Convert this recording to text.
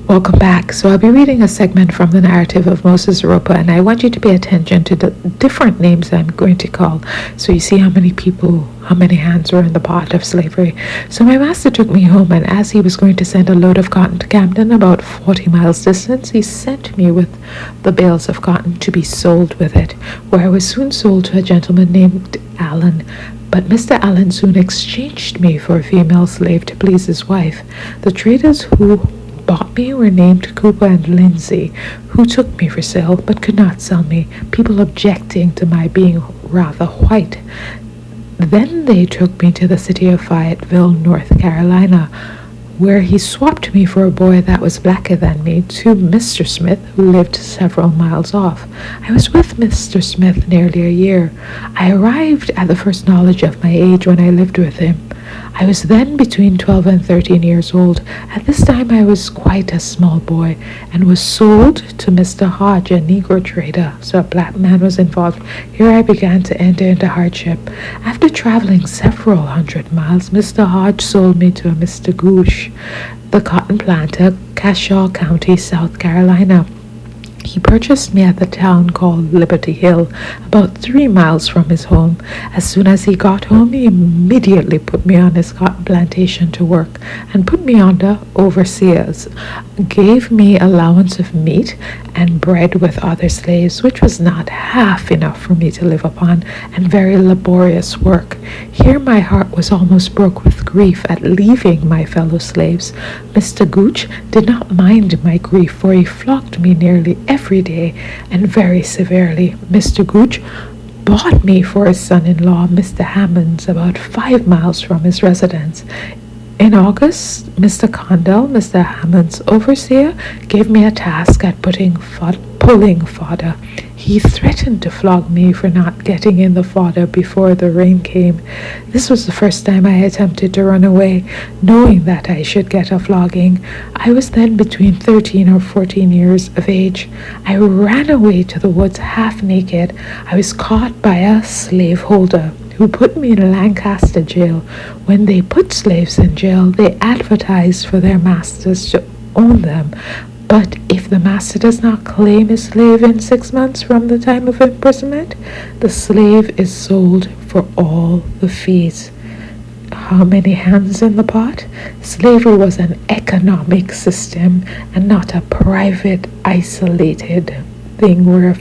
Welcome back. So I'll be reading a segment from the narrative of Moses Ropa, and I want you to pay attention to the different names I'm going to call, so you see how many hands were in the pot of slavery. So my master took me home, and as he was going to send a load of cotton to Camden, about 40 miles distance, he sent me with the bales of cotton to be sold with it, where I was soon sold to a gentleman named Allen. But Mr. Allen soon exchanged me for a female slave to please his wife. The traders who bought me were named Cooper and Lindsay, who took me for sale but could not sell me, people objecting to my being rather white. Then they took me to the city of Fayetteville, North Carolina, where he swapped me for a boy that was blacker than me to Mr. Smith, who lived several miles off. I was with Mr. Smith nearly a year. I arrived at the first knowledge of my age when I lived with him. I was then between 12 and 13 years old. At this time I was quite a small boy and was sold to Mr. Hodge, a Negro trader, so a black man was involved. Here I began to enter into hardship. After traveling several hundred miles, Mr. Hodge sold me to a Mr. Gooch, the cotton planter, Cashaw County, South Carolina. He purchased me at the town called Liberty Hill, about 3 miles from his home. As soon as he got home, he immediately put me on his cotton plantation to work and put me under overseers, gave me allowance of meat and bread with other slaves, which was not half enough for me to live upon, and very laborious work. Here my heart was almost broke with grief at leaving my fellow slaves. Mr. Gooch did not mind my grief, for he flogged me nearly every day and very severely. Mr. Gooch bought me for his son-in-law, Mr. Hammonds, about 5 miles from his residence. In August, Mr. Condell, Mr. Hammond's overseer, gave me a task at pulling fodder. He threatened to flog me for not getting in the fodder before the rain came. This was the first time I attempted to run away, knowing that I should get a flogging. I was then between 13 or 14 years of age. I ran away to the woods half naked. I was caught by a slaveholder who put me in Lancaster jail. When they put slaves in jail, they advertise for their masters to own them. But if the master does not claim his slave in 6 months from the time of imprisonment, the slave is sold for all the fees. How many hands in the pot? Slavery was an economic system and not a private, isolated thing where a